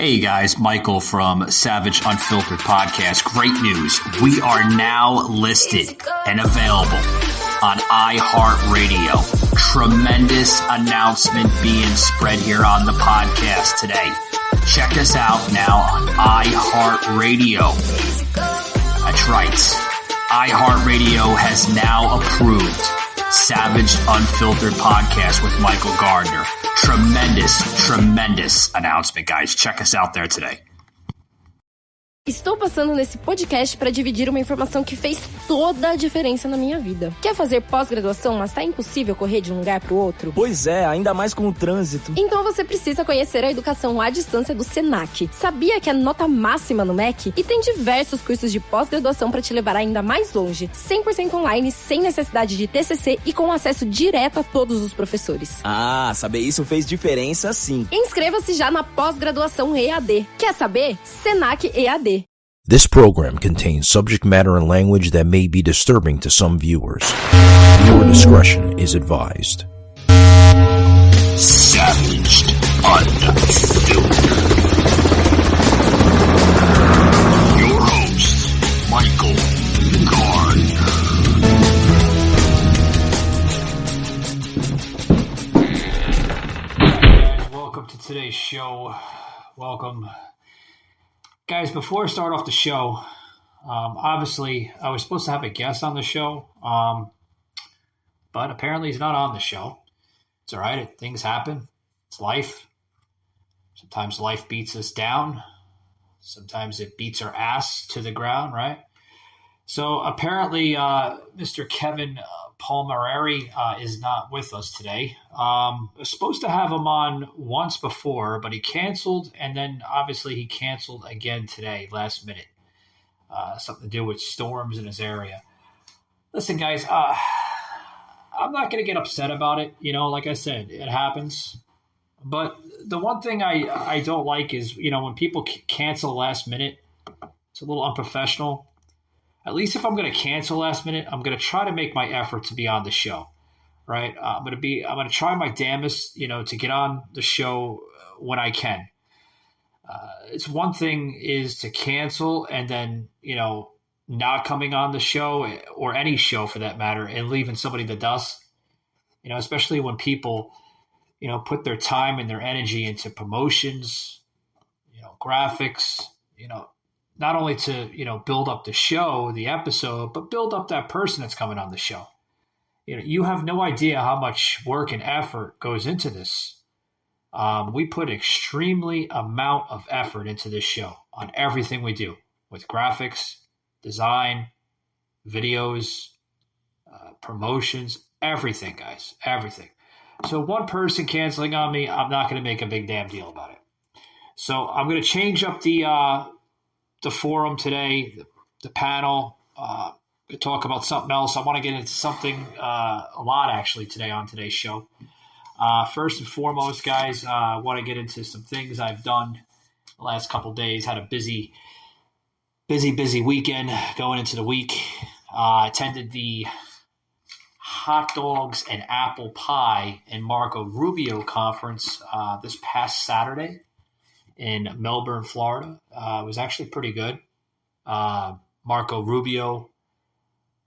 Hey guys, Michael from Savage Unfiltered Podcast. Great news. We are now listed and available on iHeartRadio. Tremendous announcement being spread here on the podcast today. Check us out now on iHeartRadio. That's right. iHeartRadio has now approved Savage Unfiltered Podcast with Michael Gardner. Tremendous announcement, guys. Check us out there today. Estou passando nesse podcast para dividir uma informação que fez toda a diferença na minha vida. Quer fazer pós-graduação, mas tá impossível correr de um lugar pro outro? Pois é, ainda mais com o trânsito. Então você precisa conhecer a educação à distância do Senac. Sabia que é nota máxima no MEC? E tem diversos cursos de pós-graduação para te levar ainda mais longe. 100% online, sem necessidade de TCC e com acesso direto a todos os professores. Ah, saber isso fez diferença sim. Inscreva-se já na pós-graduação EAD. Quer saber? Senac EAD. This program contains subject matter and language that may be disturbing to some viewers. Viewer discretion is advised. Savaged Unfiltered. Your host, Michael Gardner. Welcome to today's show. Welcome. Guys, before I start off the show, obviously I was supposed to have a guest on the show, but apparently he's not on the show. It's all right. Things happen. It's life. Sometimes life beats us down. Sometimes it beats our ass to the ground, right? So apparently Mr. Kevin Palmerari is not with us today. I was supposed to have him on once before, but he canceled, and then obviously he canceled again today, last minute. Something to do with storms in his area. Listen, guys, I'm not going to get upset about it. You know, like I said, it happens. But the one thing I don't like is, you know, when people cancel last minute, it's a little unprofessional. At least if I'm going to cancel last minute, I'm going to try to make my effort to be on the show, right? I'm going to try my damnedest, you know, to get on the show when I can. It's one thing is to cancel and then, you know, not coming on the show or any show for that matter and leaving somebody that does, you know, especially when people, you know, put their time and their energy into promotions, you know, graphics, you know, not only to, you know, build up the show, the episode, but build up that person that's coming on the show. You know, you have no idea how much work and effort goes into this. We put extremely amount of effort into this show on everything we do with graphics, design, videos, promotions, everything, guys, everything. So one person canceling on me, I'm not going to make a big damn deal about it. So I'm going to change up the forum today, the panel, talk about something else. I want to get into something a lot actually today on today's show. First and foremost, guys, I want to get into some things I've done the last couple days. Had a busy weekend going into the week. Attended the Hot Dogs and Apple Pie and Marco Rubio conference this past Saturday in Melbourne, Florida. It was actually pretty good. Marco Rubio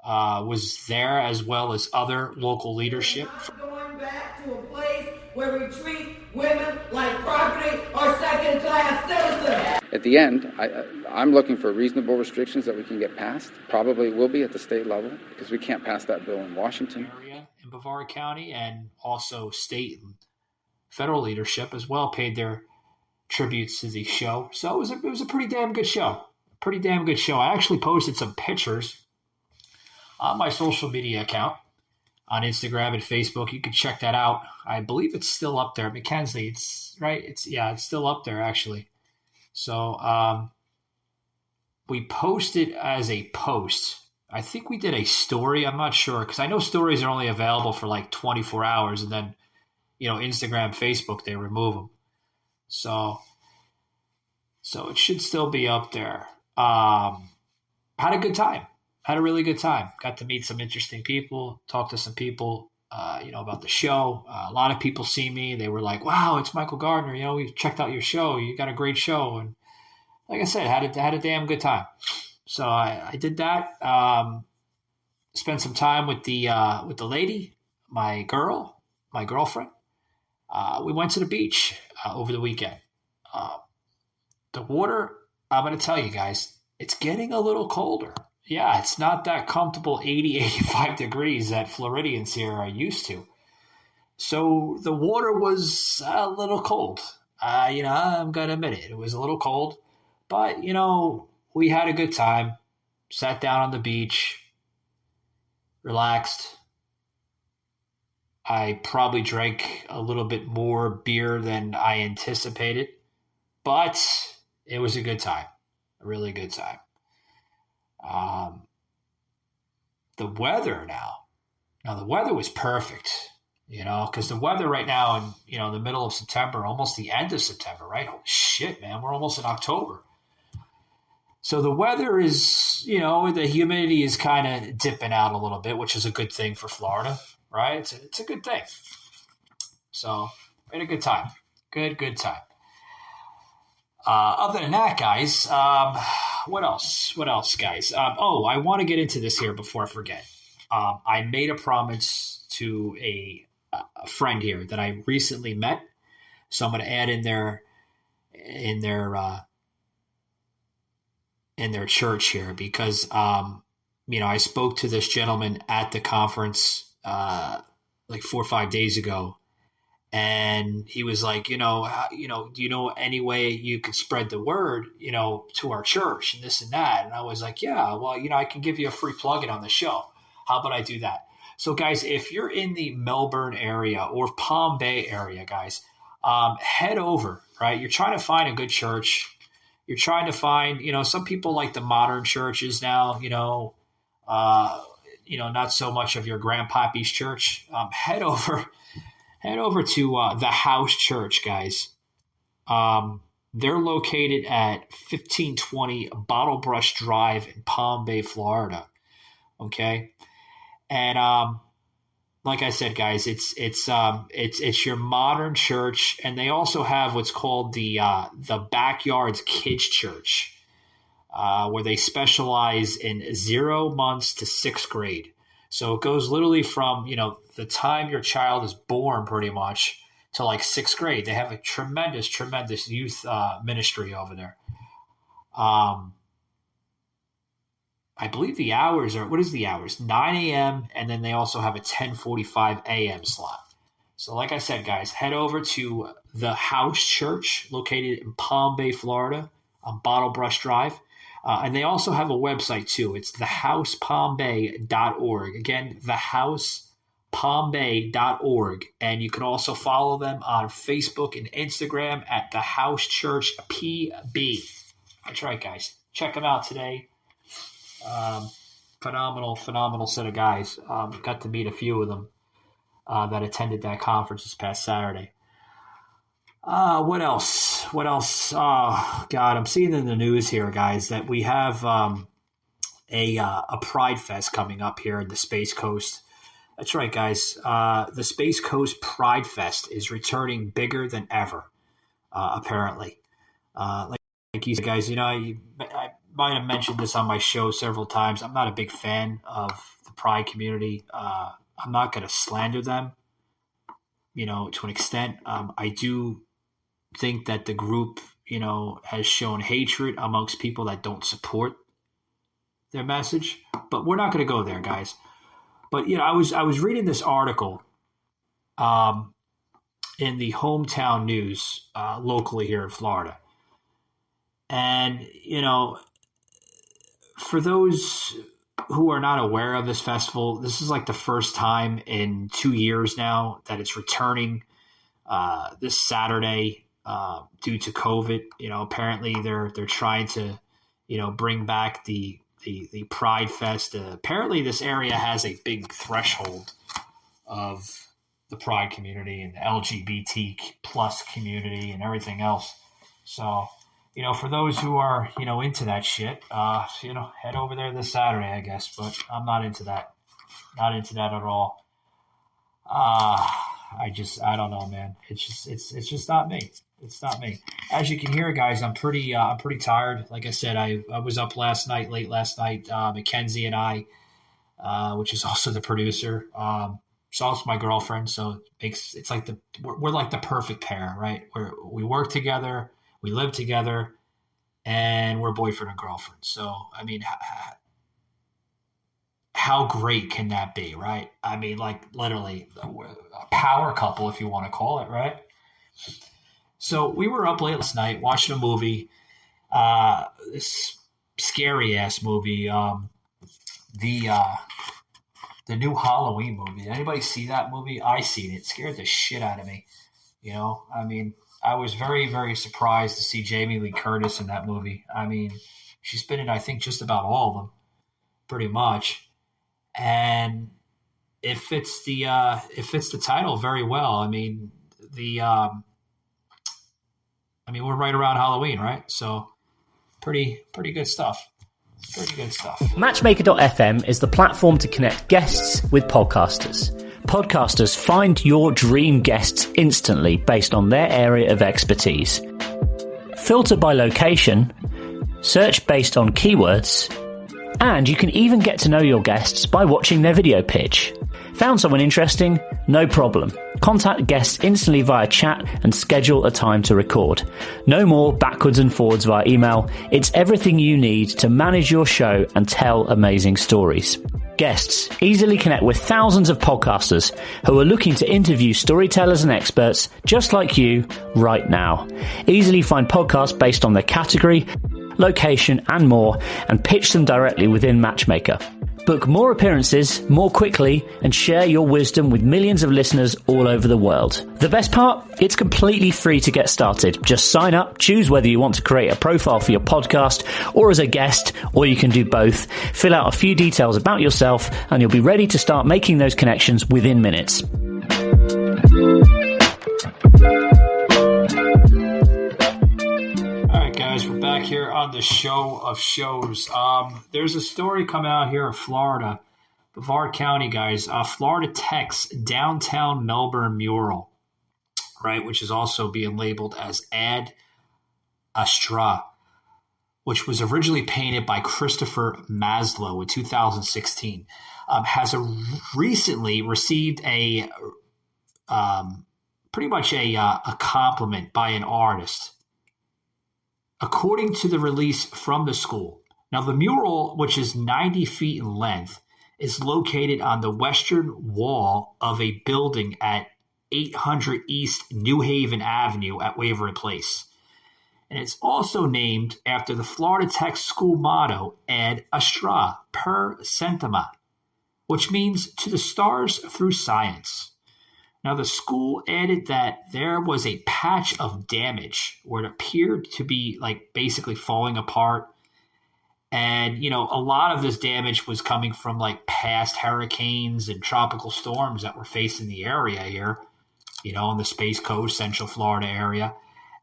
was there as well as other local leadership. Going back to a place where we treat women like property or second-class citizens. At the end, I'm looking for reasonable restrictions that we can get passed. Probably will be at the state level because we can't pass that bill in Washington. Area in Brevard County and also state and federal leadership as well paid their tributes to the show. So it was a pretty damn good show. Pretty damn good show. I actually posted some pictures on my social media account on Instagram and Facebook. You can check that out. I believe it's still up there. Mackenzie, it's right. It's still up there actually. So we posted as a post. I think we did a story. I'm not sure because I know stories are only available for like 24 hours and then, you know, Instagram, Facebook, they remove them. So it should still be up there. Had a good time. Had a really good time. Got to meet some interesting people, talk to some people, about the show. A lot of people see me. They were like, wow, it's Michael Gardner. We checked out your show. You got a great show. And like I said, had a damn good time. So I did that. Spent some time with the lady, my girlfriend. We went to the beach over the weekend. The water, I'm going to tell you guys, it's getting a little colder. Yeah, it's not that comfortable 80, 85 degrees that Floridians here are used to. So the water was a little cold. I'm going to admit it. It was a little cold. But, we had a good time. Sat down on the beach. Relaxed. I probably drank a little bit more beer than I anticipated. But it was a good time. A really good time. The weather now the weather was perfect, because the weather right now in the middle of September, almost the end of September, right? Holy shit, man, we're almost in October. So the weather is, the humidity is kind of dipping out a little bit, which is a good thing for Florida, right? It's a good thing. So we had a good time. Good time. Other than that, guys, what else, guys? I want to get into this here before I forget. I made a promise to a friend here that I recently met, so I'm going to add in their church here because I spoke to this gentleman at the conference like 4 or 5 days ago. And he was like, do you know any way you could spread the word, to our church and this and that? And I was like, yeah, well, I can give you a free plug-in on the show. How about I do that? So, guys, if you're in the Melbourne area or Palm Bay area, guys, head over, right? You're trying to find a good church. You're trying to find, some people like the modern churches now, not so much of your grandpappy's church. Head over to the House Church, guys. They're located at 1520 Bottle Brush Drive in Palm Bay, Florida. Okay, and like I said, guys, it's your modern church, and they also have what's called the Backyards Kids Church, where they specialize in 0 months to 6th grade. So it goes literally from, the time your child is born pretty much to like 6th grade. They have a tremendous, tremendous youth ministry over there. I believe the hours are, what is the hours? 9 a.m. and then they also have a 10:45 a.m. slot. So like I said, guys, head over to the House Church located in Palm Bay, Florida on Bottle Brush Drive. And they also have a website too. It's thehousepalmbay.org. Again, thehousepalmbay.org. And you can also follow them on Facebook and Instagram at the House Church PB. That's right, guys. Check them out today. Phenomenal set of guys. Got to meet a few of them that attended that conference this past Saturday. What else? Oh, God, I'm seeing in the news here, guys, that we have a Pride Fest coming up here in the Space Coast. That's right, guys. The Space Coast Pride Fest is returning bigger than ever, apparently. Like you said, guys, I might have mentioned this on my show several times. I'm not a big fan of the Pride community. I'm not going to slander them, to an extent. I do think that the group, has shown hatred amongst people that don't support their message. But we're not going to go there, guys. But, I was reading this article in the Hometown News locally here in Florida. And, for those who are not aware of this festival, this is like the first time in 2 years now that it's returning this Saturday due to COVID. Apparently they're trying to, bring back the Pride Fest. Apparently this area has a big threshold of the Pride community and the LGBT plus community and everything else. So, for those who are, into that shit, head over there this Saturday, I guess, but I'm not into that. Not into that at all. I don't know, man. It's just not me. It's not me. As you can hear, guys, I'm pretty tired. Like I said, I was up late last night. Mackenzie and I, which is also the producer, she's also my girlfriend. So it's like we're like the perfect pair, right? We work together, we live together, and we're boyfriend and girlfriend. So I mean, how great can that be, right? I mean, like literally a power couple, if you want to call it, right? So we were up late last night watching a movie, this scary ass movie, the new Halloween movie. Did anybody see that movie? I seen it. It scared the shit out of me. I mean, I was very, very surprised to see Jamie Lee Curtis in that movie. I mean, she's been in, I think, just about all of them, pretty much. And it fits the title very well. I mean, we're right around Halloween, right? So pretty good stuff. Pretty good stuff. Matchmaker.fm is the platform to connect guests with podcasters. Podcasters find your dream guests instantly based on their area of expertise. Filter by location, search based on keywords, and you can even get to know your guests by watching their video pitch. Found someone interesting? No problem. Contact guests instantly via chat and schedule a time to record. No more backwards and forwards via email. It's everything you need to manage your show and tell amazing stories. Guests easily connect with thousands of podcasters who are looking to interview storytellers and experts just like you right now. Easily find podcasts based on their category, location, and more, and pitch them directly within Matchmaker. Book more appearances more quickly and share your wisdom with millions of listeners all over the world. The best part? It's completely free to get started. Just sign up, choose whether you want to create a profile for your podcast or as a guest, or you can do both. Fill out a few details about yourself and you'll be ready to start making those connections within minutes. We're back here on the show of shows. There's a story coming out here in Florida, Brevard County, guys. Florida Tech's downtown Melbourne mural, right, which is also being labeled as Ad Astra, which was originally painted by Christopher Maslow in 2016, has recently received a pretty much a compliment by an artist. According to the release from the school. Now, the mural, which is 90 feet in length, is located on the western wall of a building at 800 East New Haven Avenue at Waverly Place. And it's also named after the Florida Tech school motto, Ad Astra, per centima, which means to the stars through science. Now, the school added that there was a patch of damage where it appeared to be like basically falling apart. And, a lot of this damage was coming from like past hurricanes and tropical storms that were facing the area here, on the Space Coast, Central Florida area.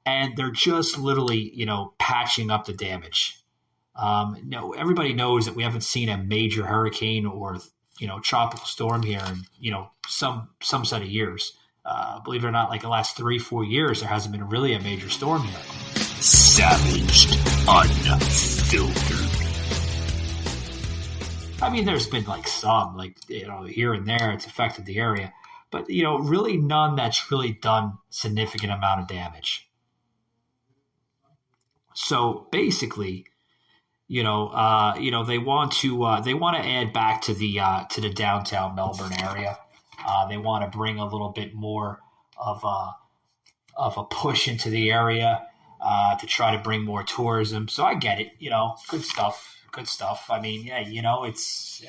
And they're just literally, patching up the damage. Everybody knows that we haven't seen a major hurricane or tropical storm here in, some set of years. Believe it or not, like the last 3-4 years, there hasn't been really a major storm here. Savaged, unfiltered. I mean, there's been like some, here and there, it's affected the area. But, really none that's really done significant amount of damage. So basically, they want to add back to the downtown Melbourne area. They want to bring a little bit more of a push into the area to try to bring more tourism. So I get it. Good stuff. I mean, yeah, it's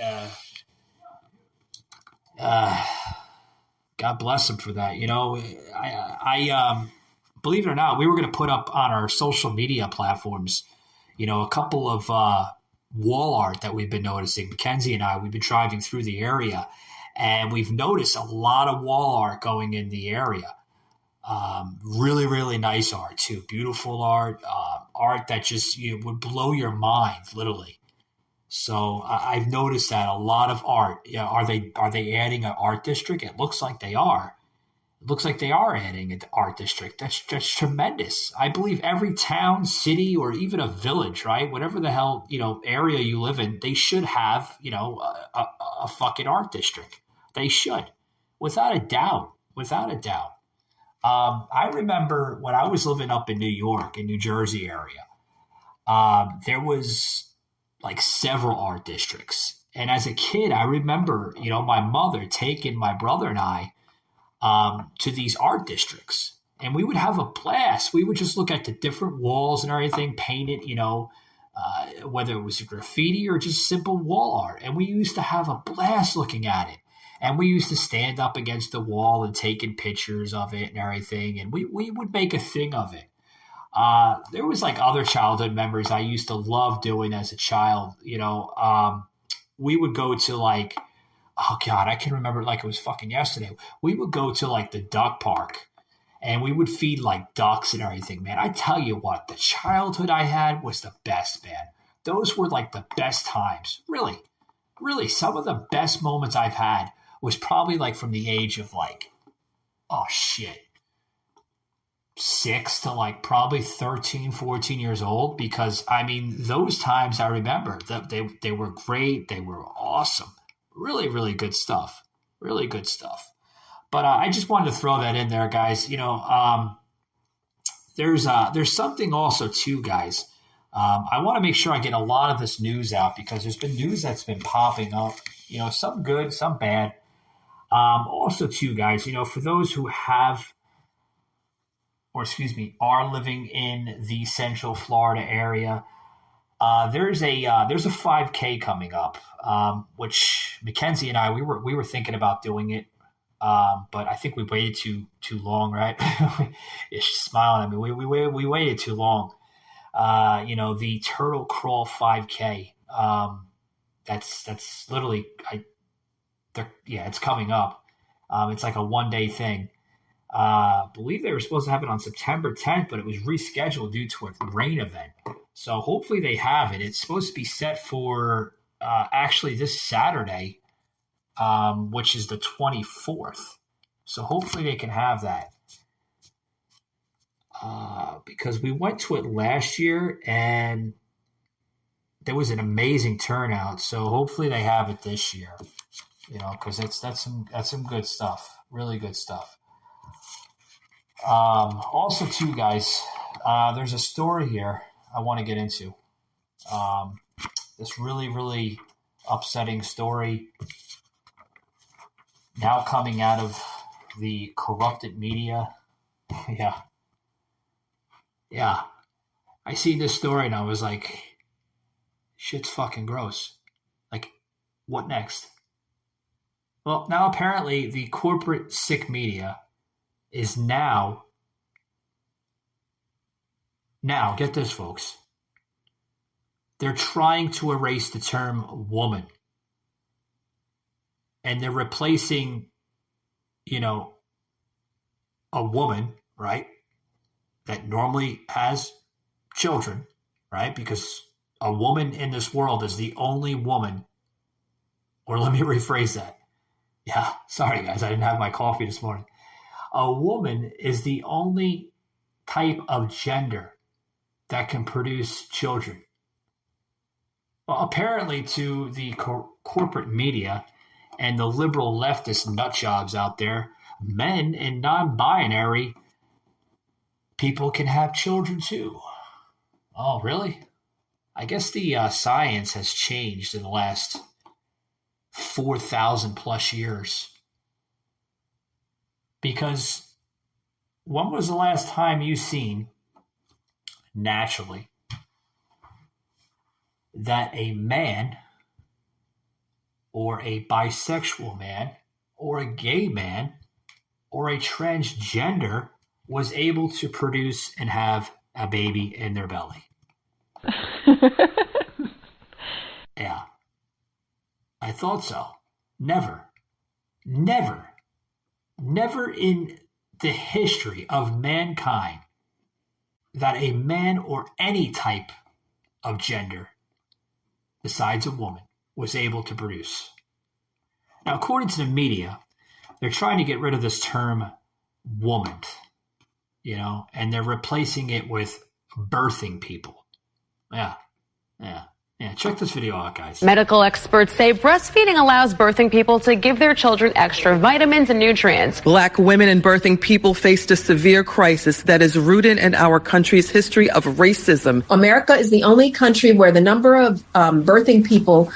God bless them for that. I believe it or not, we were going to put up on our social media platforms, a couple of wall art that we've been noticing. Mackenzie and I, we've been driving through the area, and we've noticed a lot of wall art going in the area. Really, really nice art, too. Beautiful art, art that just would blow your mind, literally. So I've noticed that a lot of art. Yeah, are they adding an art district? It looks like they are. It looks like they are adding an art district. That's tremendous. I believe every town, city, or even a village, right? Whatever the hell area you live in, they should have a fucking art district. They should, without a doubt, without a doubt. I remember when I was living up in New York, in New Jersey area, there was like several art districts. And as a kid, I remember, my mother taking my brother and I to these art districts. And we would have a blast. We would just look at the different walls and everything, paint it, whether it was graffiti or just simple wall art. And we used to have a blast looking at it. And we used to stand up against the wall and taking pictures of it and everything. And we would make a thing of it. There was like other childhood memories I used to love doing as a child. We would go to like, oh God, I can remember it like it was fucking yesterday. We would go to like the duck park and we would feed like ducks and everything, man. I tell you what, the childhood I had was the best, man. Those were like the best times. Really, really, some of the best moments I've had was probably like from the age of like, oh shit, 6 to like probably 13, 14 years old. Because I mean, those times I remember that they were great. They were awesome. Really, really good stuff. Really good stuff. But I just wanted to throw that in there, guys. There's something also too, guys. I want to make sure I get a lot of this news out because there's been news that's been popping up. Some good, some bad. Also, too, guys, for those who are living in the Central Florida area, there's a 5K coming up, which Mackenzie and I we were thinking about doing it, but I think we waited too long, right? She's smiling at me. We waited too long. The Turtle Crawl 5K. That's literally it's coming up. It's like a 1-day thing. I believe they were supposed to have it on September 10th, but it was rescheduled due to a rain event. So hopefully they have it. It's supposed to be set for actually this Saturday, which is the 24th. So hopefully they can have that. Because we went to it last year and there was an amazing turnout. So hopefully they have it this year. Because that's some good stuff, really good stuff. Also, too, guys, there's a story here I want to get into. This really, really upsetting story now coming out of the corrupted media. Yeah. I seen this story and I was like, shit's fucking gross. Like, what next? Well, now apparently the corporate sick media is now, get this, folks. They're trying to erase the term woman. And they're replacing, a woman, right, that normally has children, right? Because a woman in this world is the only woman, or let me rephrase that. Yeah, sorry guys, I didn't have my coffee this morning. A woman is the only type of gender that can produce children. Well, apparently to the corporate media and the liberal leftist nutjobs out there, men and non-binary people can have children too. Oh, really? I guess the science has changed in the last 4,000 plus years. Because when was the last time you seen, naturally, that a man or a bisexual man or a gay man or a transgender was able to produce and have a baby in their belly? Yeah. I thought so. Never in the history of mankind that a man or any type of gender besides a woman, was able to produce. Now, according to the media, they're trying to get rid of this term woman, and they're replacing it with birthing people. Yeah. Check this video out, guys. Medical experts say breastfeeding allows birthing people to give their children extra vitamins and nutrients. Black women and birthing people faced a severe crisis that is rooted in our country's history of racism. America is the only country where the number of birthing people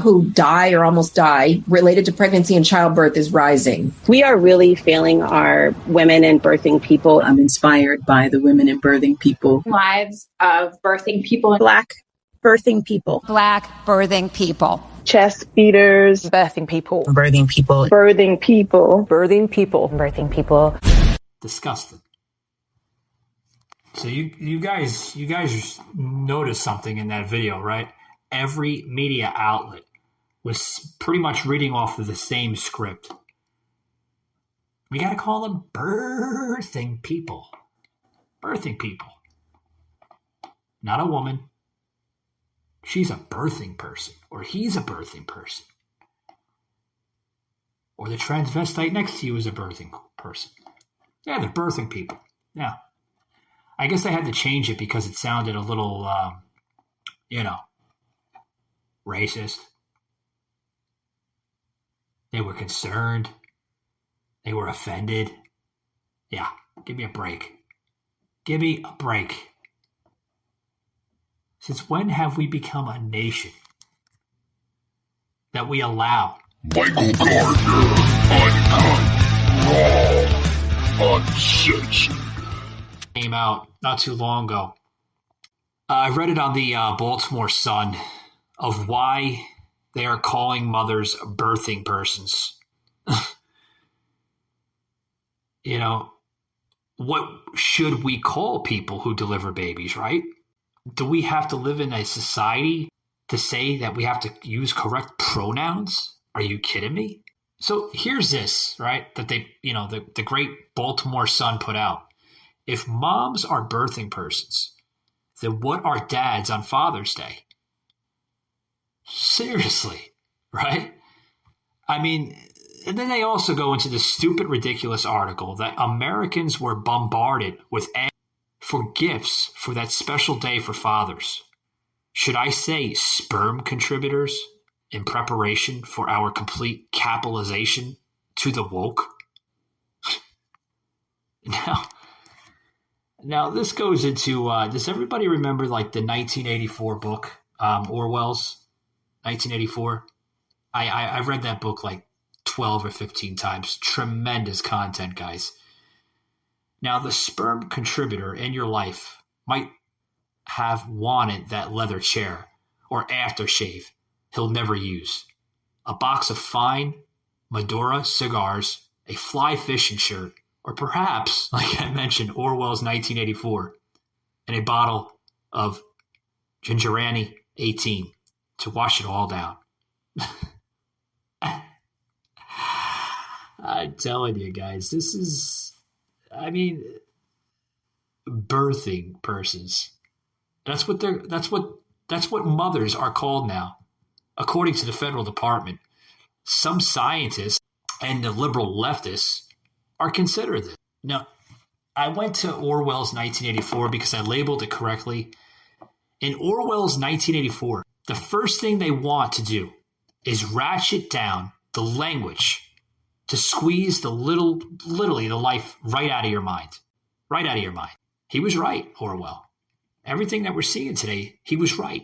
who die or almost die related to pregnancy and childbirth is rising. We are really failing our women and birthing people. I'm inspired by the women and birthing people. Lives of birthing people. Black birthing people. Black birthing people. Chest feeders. Birthing people. Birthing people. Birthing people. Birthing people. Birthing people. Disgusting. So you guys noticed something in that video, right? Every media outlet was pretty much reading off of the same script. We got to call them birthing people. Birthing people. Not a woman. She's a birthing person. Or he's a birthing person. Or the transvestite next to you is a birthing person. Yeah, they're birthing people. Yeah. I guess they had to change it because it sounded a little, racist. They were concerned. They were offended. Yeah, give me a break. Give me a break. Since when have we become a nation that we allow Michael Gardner, uncut, raw, uncensored? Came out not too long ago. I read it on the Baltimore Sun of why they are calling mothers birthing persons. What should we call people who deliver babies, right? Do we have to live in a society to say that we have to use correct pronouns? Are you kidding me? So here's this, right, that they, the great Baltimore Sun put out. If moms are birthing persons, then what are dads on Father's Day? Seriously, right? I mean, and then they also go into this stupid, ridiculous article that Americans were bombarded with ads for gifts for that special day for fathers. Should I say sperm contributors in preparation for our complete capitalization to the woke? Now this goes into, does everybody remember like the 1984 book, Orwell's 1984? I've read that book like 12 or 15 times. Tremendous content, guys. Now, the sperm contributor in your life might have wanted that leather chair or aftershave he'll never use, a box of fine Maduro cigars, a fly fishing shirt, or perhaps, like I mentioned, Orwell's 1984, and a bottle of Gingerani 18 to wash it all down. I'm telling you guys, this is, birthing persons. That's what mothers are called now. According to the federal department, some scientists and the liberal leftists are considered this. Now, I went to Orwell's 1984 because I labeled it correctly. In Orwell's 1984, the first thing they want to do is ratchet down the language to squeeze literally the life right out of your mind. Right out of your mind. He was right, Orwell. Everything that we're seeing today, he was right.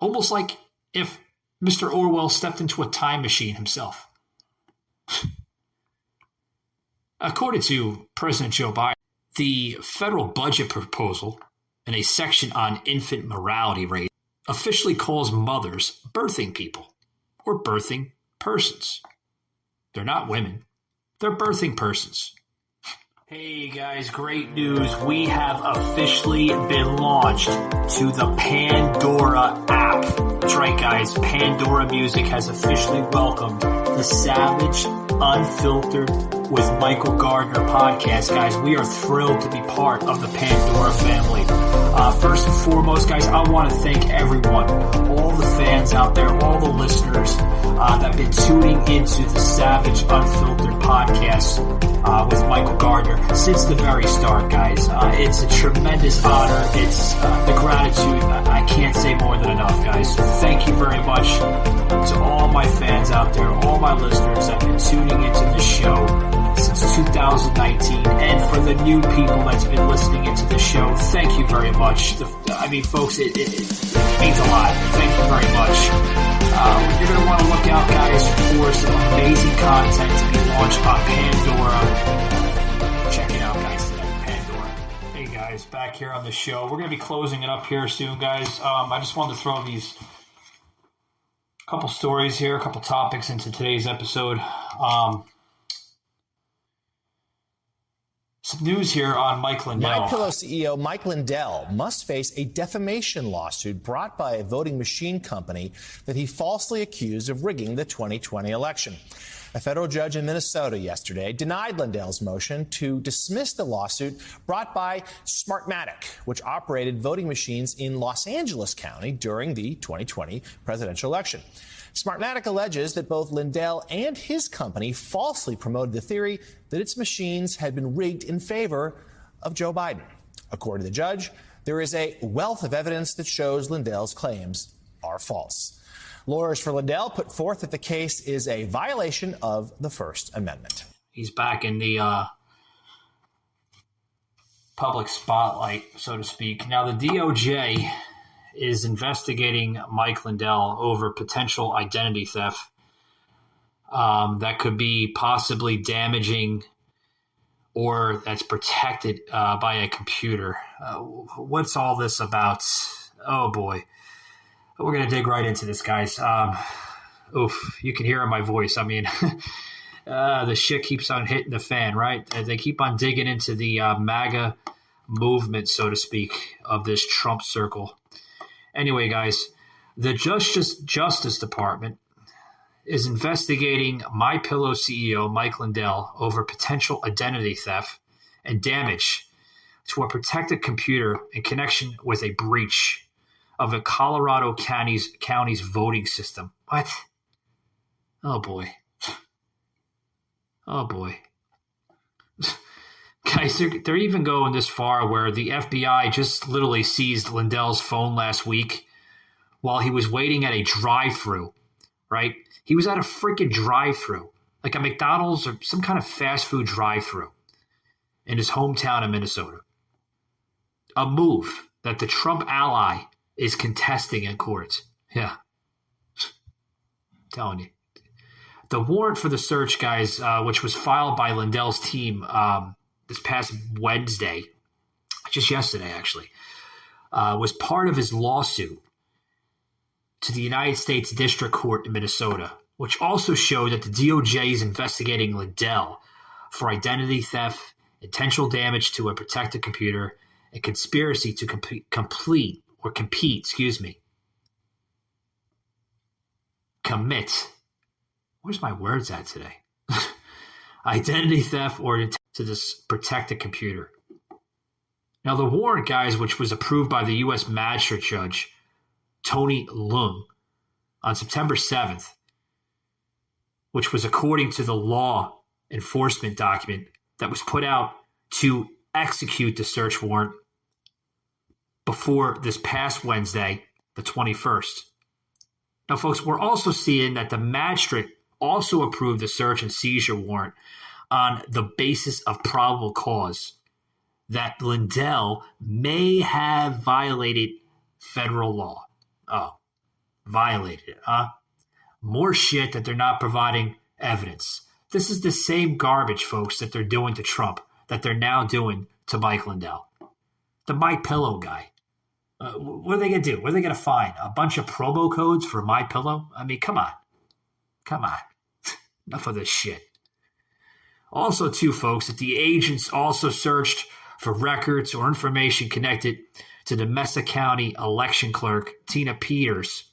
Almost like if Mr. Orwell stepped into a time machine himself. According to President Joe Biden, the federal budget proposal in a section on infant mortality rate officially calls mothers birthing people or birthing persons. They're not women. They're birthing persons. Hey guys, great news. We have officially been launched to the Pandora app. That's right, guys. Pandora Music has officially welcomed the Savage Unfiltered with Michael Gardner podcast, guys. We are thrilled to be part of the Pandora family. First and foremost, guys, I want to thank everyone, all the fans out there, all the listeners that have been tuning into the Savage Unfiltered podcast with Michael Gardner since the very start, guys. It's a tremendous honor. It's the gratitude. I can't say more than enough, guys. So thank you very much to all my fans out there, all my listeners that have been tuning into the show since 2019, and for the new people that's been listening into the show, thank you very much. Folks, it means a lot. Thank you very much. You're going to want to look out, guys, for some amazing content to be launched on Pandora. Check it out, guys, today, Pandora. Hey, guys, back here on the show. We're going to be closing it up here soon, guys. I just wanted to throw these couple stories here, a couple topics into today's episode. Some news here on Mike Lindell. MyPillow CEO Mike Lindell must face a defamation lawsuit brought by a voting machine company that he falsely accused of rigging the 2020 election. A federal judge in Minnesota yesterday denied Lindell's motion to dismiss the lawsuit brought by Smartmatic, which operated voting machines in Los Angeles County during the 2020 presidential election. Smartmatic alleges that both Lindell and his company falsely promoted the theory that its machines had been rigged in favor of Joe Biden. According to the judge, there is a wealth of evidence that shows Lindell's claims are false. Lawyers for Lindell put forth that the case is a violation of the First Amendment. He's back in the public spotlight, so to speak. Now, the DOJ is investigating Mike Lindell over potential identity theft that could be possibly damaging or that's protected by a computer. What's all this about? Oh, boy. We're going to dig right into this, guys. You can hear it in my voice. I mean, the shit keeps on hitting the fan, right? They keep on digging into the MAGA movement, so to speak, of this Trump circle. Anyway, guys, the Justice Department is investigating MyPillow CEO Mike Lindell over potential identity theft and damage to a protected computer in connection with a breach of a Colorado County's voting system. What? Oh, boy. Oh, boy. Guys, they're even going this far where the FBI just literally seized Lindell's phone last week while he was waiting at a drive-thru, right? He was at a freaking drive-thru, like a McDonald's or some kind of fast food drive-thru in his hometown of Minnesota. A move that the Trump ally is contesting in court. Yeah. I'm telling you. The warrant for the search, guys, which was filed by Lindell's team this past Wednesday, just yesterday actually, was part of his lawsuit to the United States District Court in Minnesota, which also showed that the DOJ is investigating Lindell for identity theft, intentional damage to a protected computer, and conspiracy to commit. Where's my words at today? Identity theft or to this protected computer. Now, the warrant, guys, which was approved by the U.S. Magistrate Judge Tony Leung on September 7th, which was according to the law enforcement document that was put out to execute the search warrant before this past Wednesday, the 21st. Now, folks, we're also seeing that the magistrate also approved the search and seizure warrant on the basis of probable cause that Lindell may have violated federal law. Oh, violated it, huh? More shit that they're not providing evidence. This is the same garbage, folks, that they're doing to Trump, that they're now doing to Mike Lindell. The MyPillow guy. What are they going to do? What are they going to find? A bunch of promo codes for MyPillow? I mean, come on. Come on. Enough of this shit. Also, too, folks, that the agents also searched for records or information connected to the Mesa County election clerk, Tina Peters,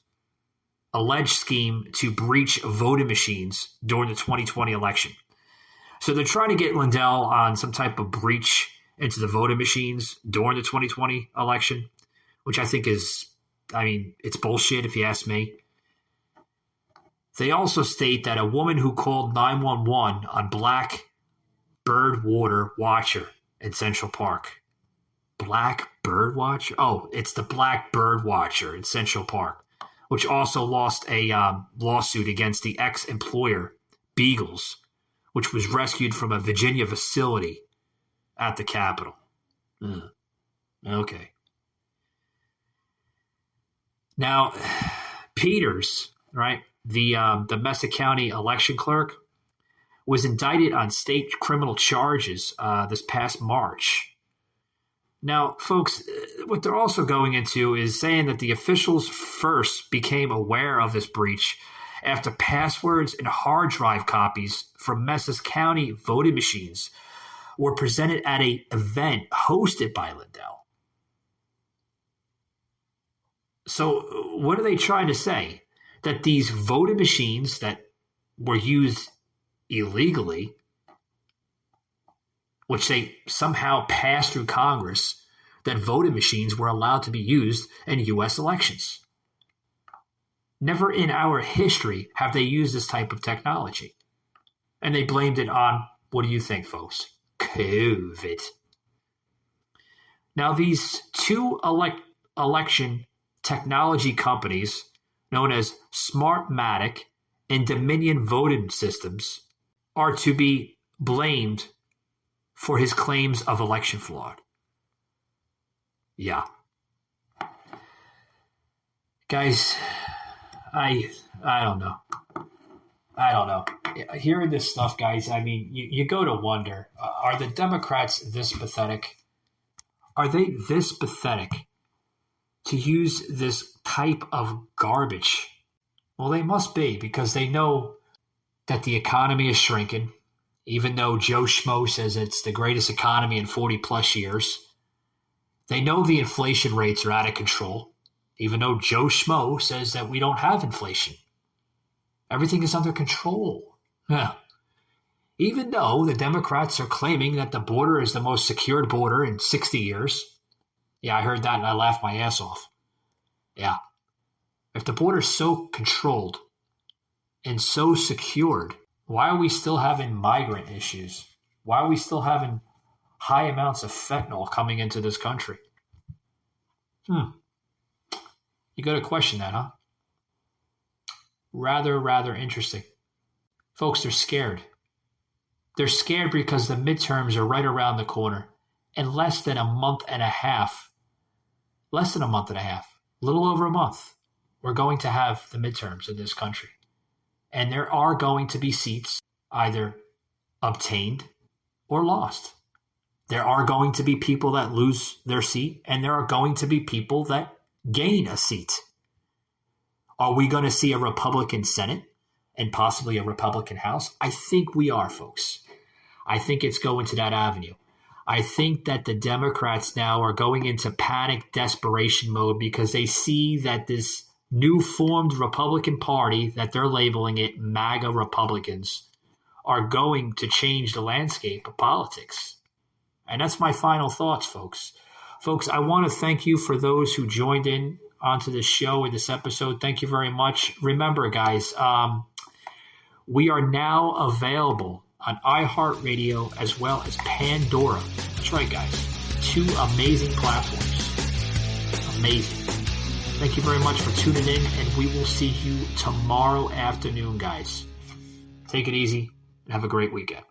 alleged scheme to breach voting machines during the 2020 election. So they're trying to get Lindell on some type of breach into the voting machines during the 2020 election, which I think is, it's bullshit if you ask me. They also state that a woman who called 911 on Black Bird Water Watcher in Central Park. Black Bird Watcher? Oh, it's the Black Bird Watcher in Central Park, which also lost a lawsuit against the ex-employer, Beagles, which was rescued from a Virginia facility at the Capitol. Okay. Now, Peters, right, the Mesa County election clerk, was indicted on state criminal charges this past March. Now, folks, what they're also going into is saying that the officials first became aware of this breach after passwords and hard drive copies from Mesa County voting machines were presented at an event hosted by Lindell. So what are they trying to say? That these voting machines that were used illegally, which they somehow passed through Congress, that voting machines were allowed to be used in U.S. elections. Never in our history have they used this type of technology. And they blamed it on, what do you think, folks? COVID. Now, these two election technology companies, known as Smartmatic and Dominion Voting Systems, are to be blamed for his claims of election fraud. Yeah. Guys, I don't know. I don't know. Hearing this stuff, guys, you go to wonder, are the Democrats this pathetic? Are they this pathetic to use this type of garbage? Well, they must be, because they know that the economy is shrinking, even though Joe Schmo says it's the greatest economy in 40 plus years. They know the inflation rates are out of control, even though Joe Schmo says that we don't have inflation. Everything is under control. Yeah. Even though the Democrats are claiming that the border is the most secured border in 60 years. Yeah, I heard that and I laughed my ass off. Yeah. If the border is so controlled and so secured, why are we still having migrant issues? Why are we still having high amounts of fentanyl coming into this country? You got to question that, huh? Rather interesting. Folks, they're scared. They're scared because the midterms are right around the corner. In less than a month and a half, a little over a month, we're going to have the midterms in this country. And there are going to be seats either obtained or lost. There are going to be people that lose their seat, and there are going to be people that gain a seat. Are we going to see a Republican Senate and possibly a Republican House? I think we are, folks. I think it's going to that avenue. I think that the Democrats now are going into panic desperation mode because they see that this new formed Republican Party, that they're labeling it MAGA Republicans, are going to change the landscape of politics. And that's my final thoughts, folks. Folks, I want to thank you for those who joined in onto this show in this episode. Thank you very much. Remember, guys, we are now available on iHeartRadio as well as Pandora. That's right, guys. 2 amazing platforms. Amazing. Thank you very much for tuning in, and we will see you tomorrow afternoon, guys. Take it easy and have a great weekend.